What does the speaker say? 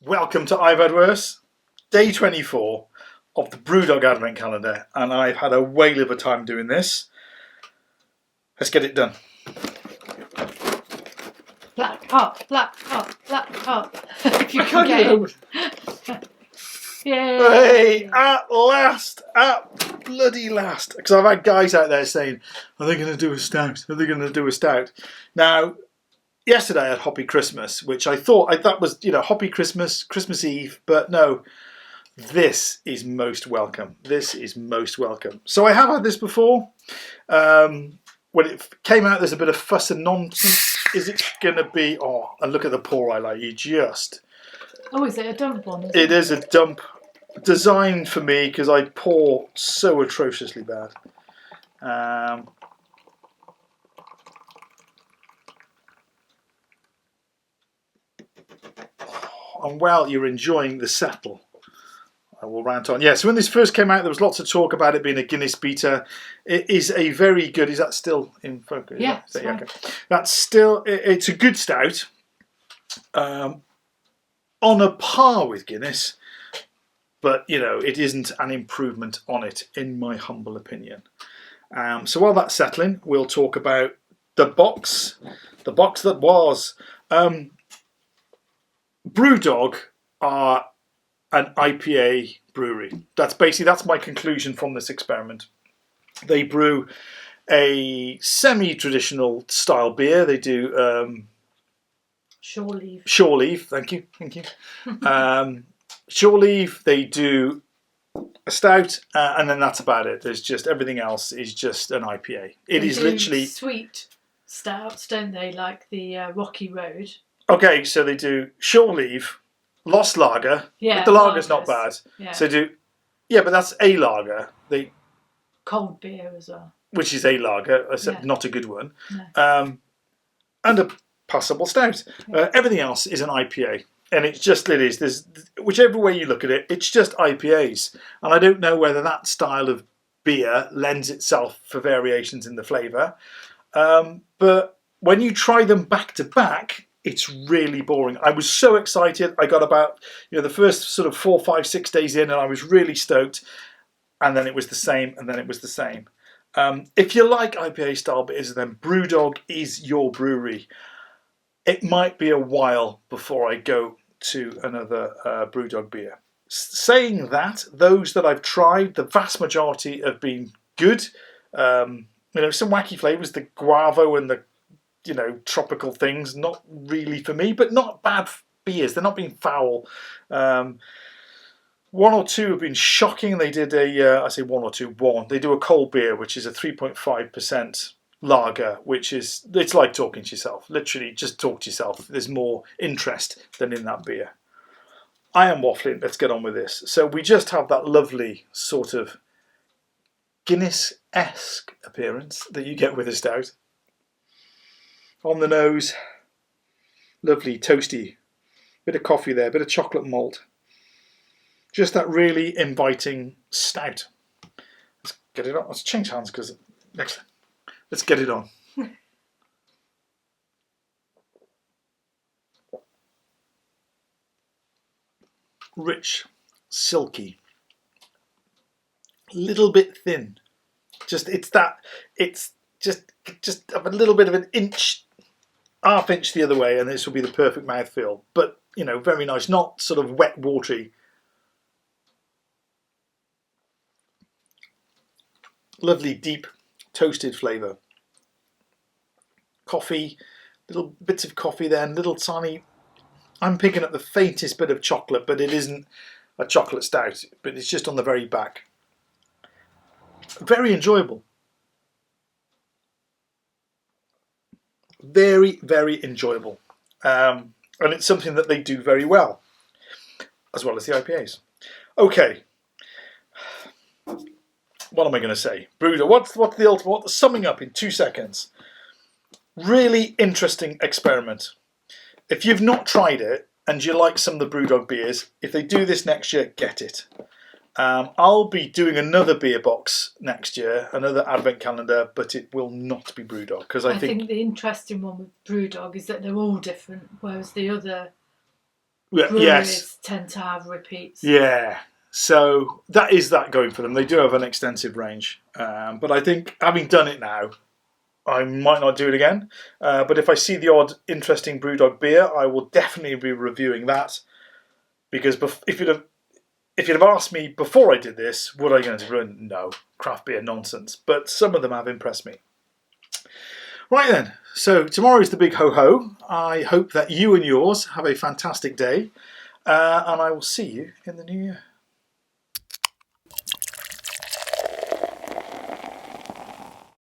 Welcome to I've Had Worse, day 24 of the BREWDOG Advent Calendar, and I've had a whale of a time doing this. Let's get it done. Black heart, black heart, black heart. If you I can't can get over it. Yay! Hey, at last, at bloody last. Because I've had guys out there saying, are they going to do a stout? Are they going to do a stout? Now, yesterday I had Hoppy Christmas, which I thought that was, Hoppy Christmas, Christmas Eve, but no. This is most welcome. This is most welcome. So I have had this before. When it came out, there's a bit of fuss and nonsense. Is it going to be... Oh, and look at the pour I like. You just... Oh, is it a dump one? It is a dump designed for me because I pour so atrociously bad. And while you're enjoying the settle, I will rant on. Yeah, so when this first came out, there was lots of talk about it being a Guinness beater. It is a very good... Is that still in focus? Yeah. Okay. That's still... It's a good stout. On a par with Guinness. But, it isn't an improvement on it, in my humble opinion. So while that's settling, we'll talk about the box. The box that was. BREWDOG are an IPA brewery. That's my conclusion from this experiment. They brew a semi-traditional style beer. They do Shore leaf. Shore leaf. Thank you. Shore leaf. They do a stout, and then that's about it. There's just everything else is just an IPA. It is literally sweet stouts, don't they? Like the Rocky Road. Okay, so they do shore leaf, Lost Lager. Yeah, the lager's not bad. Yeah. So but that's a lager. Cold beer as well. Which is a lager, except not a good one. No. And a passable stout. Yeah. Everything else is an IPA. And it is. There's whichever way you look at it, it's just IPAs. And I don't know whether that style of beer lends itself for variations in the flavour. But when you try them back to back, it's really boring. I was so excited. I got about the first sort of 4, 5, 6 days in, and I was really stoked. And then it was the same, and then it was the same. If you like IPA style beers, then BREWDOG is your brewery. It might be a while before I go to another BREWDOG beer. Saying that, those that I've tried, the vast majority have been good. Some wacky flavours, the guavo and the tropical things, not really for me, but not bad beers. They're not being foul. One or two have been shocking. They did I say one or two, one. They do a cold beer, which is a 3.5% lager, it's like talking to yourself. Literally, just talk to yourself. There's more interest than in that beer. I am waffling. Let's get on with this. So we just have that lovely sort of Guinness-esque appearance that you get with a stout. On the nose, lovely, toasty, bit of coffee there, bit of chocolate malt. Just that really inviting stout. Let's get it on. Let's change hands because next. Let's get it on. Rich, silky, little bit thin. It's just a little bit of an inch. Half inch the other way, and this will be the perfect mouthfeel. But, very nice. Not sort of wet, watery. Lovely, deep, toasted flavour. Coffee, little bits of coffee there, and little tiny... I'm picking up the faintest bit of chocolate, but it isn't a chocolate stout. But it's just on the very back. Very enjoyable. Very, very enjoyable. And it's something that they do very well as the IPAs. Okay. What am I going to say? BREWDOG, what's the ultimate, what's the summing up in 2 seconds? Really interesting experiment. If you've not tried it and you like some of the BREWDOG beers, if they do this next year, get it. I'll be doing another beer box next year, another advent calendar, but it will not be BREWDOG because I think the interesting one with BREWDOG is that they're all different, whereas the other Yes. breweries tend to have repeats. Yeah. So that is that going for them. They do have an extensive range. But I think, having done it now, I might not do it again. But if I see the odd interesting BrewDog beer, I will definitely be reviewing that. Because if you'd have asked me before I did this, would I go into brew? No, craft beer nonsense. But some of them have impressed me. Right then, so tomorrow is the big ho-ho. I hope that you and yours have a fantastic day. And I will see you in the new year.